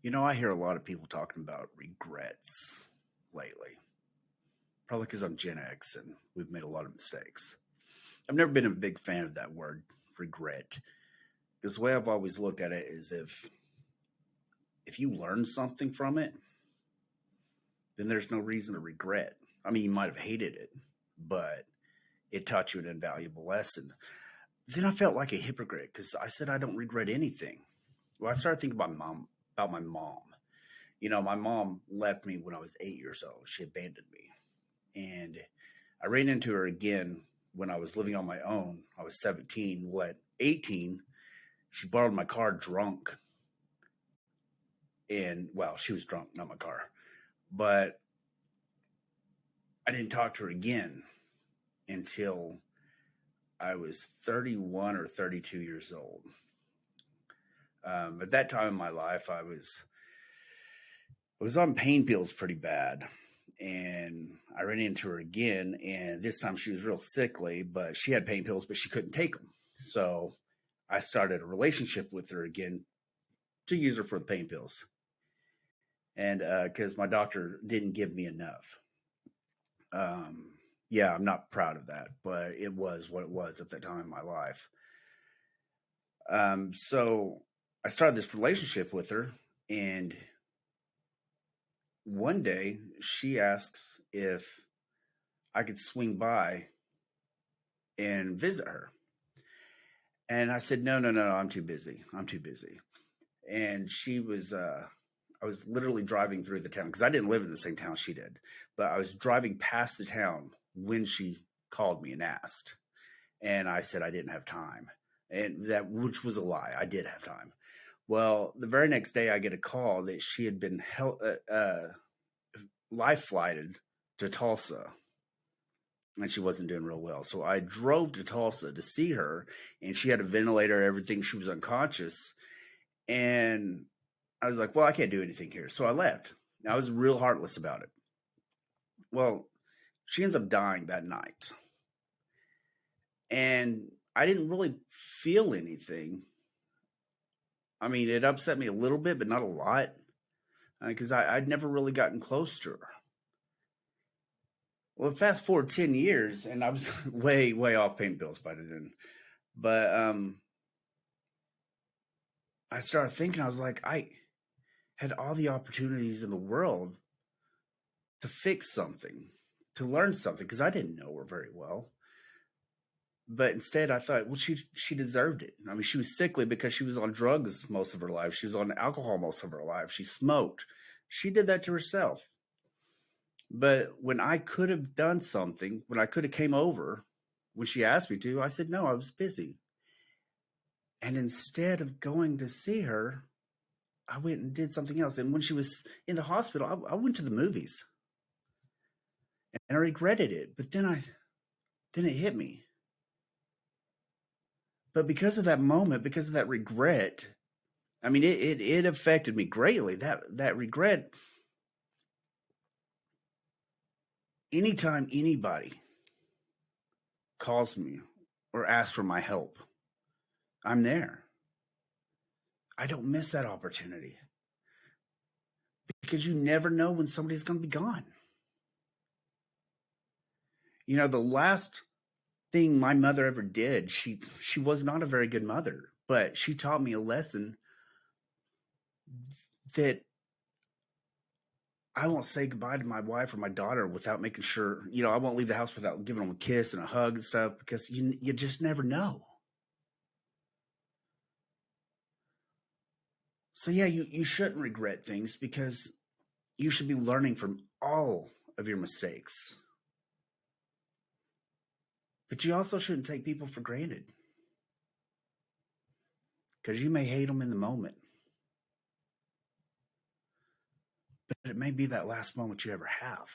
I hear a lot of people talking about regrets lately, probably because I'm Gen X and we've made a lot of mistakes. I've never been a big fan of that word, regret, because the way I've always looked at it is if you learn something from it, then there's no reason to regret. I mean, you might have hated it, but it taught you an invaluable lesson. Then I felt like a hypocrite because I said I don't regret anything. Well, I started thinking about my mom. My mom left me when I was 8 years old. She abandoned me. And I ran into her again when I was living on my own. I was 17. Well, at 18, she borrowed my car drunk. And, well, she was drunk, not my car. But I didn't talk to her again until I was 31 or 32 years old. At that time in my life, I was on pain pills pretty bad. And I ran into her again, and this time she was real sickly, but she had pain pills, but she couldn't take them. So I started a relationship with her again to use her for the pain pills, and because my doctor didn't give me enough. Um, yeah, I'm not proud of that, but it was what it was at that time in my life. So I started this relationship with her, and one day she asks if I could swing by and visit her. And I said, no, no, no, I'm too busy. I'm too busy. And I was literally driving through the town because I didn't live in the same town she did, but I was driving past the town when she called me and asked. And I said I didn't have time. Which was a lie. I did have time. Well, the very next day, I get a call that she had been life flighted to Tulsa and she wasn't doing real well. So I drove to Tulsa to see her, and she had a ventilator, everything. She was unconscious. And I was like, well, I can't do anything here. So I left. I was real heartless about it. Well, she ends up dying that night. And I didn't really feel anything. I mean, it upset me a little bit, but not a lot because I'd never really gotten close to her. Well, fast forward 10 years, and I was way, way off pain pills by then. But I started thinking, I was like, I had all the opportunities in the world to fix something, to learn something, because I didn't know her very well. But instead, I thought, well, she deserved it. I mean, she was sickly because she was on drugs most of her life. She was on alcohol most of her life. She smoked. She did that to herself. But when I could have done something, when I could have came over, when she asked me to, I said no, I was busy. And instead of going to see her, I went and did something else. And when she was in the hospital, I went to the movies, and I regretted it. But then it hit me. But because of that moment, because of that regret, I mean, it affected me greatly. That regret. Anytime anybody calls me or asks for my help, I'm there. I don't miss that opportunity because you never know when somebody's going to be gone. The last thing my mother ever did, she was not a very good mother, but she taught me a lesson that I won't say goodbye to my wife or my daughter without making sure, I won't leave the house without giving them a kiss and a hug and stuff because you just never know. So yeah, you shouldn't regret things because you should be learning from all of your mistakes. But you also shouldn't take people for granted because you may hate them in the moment, but it may be that last moment you ever have.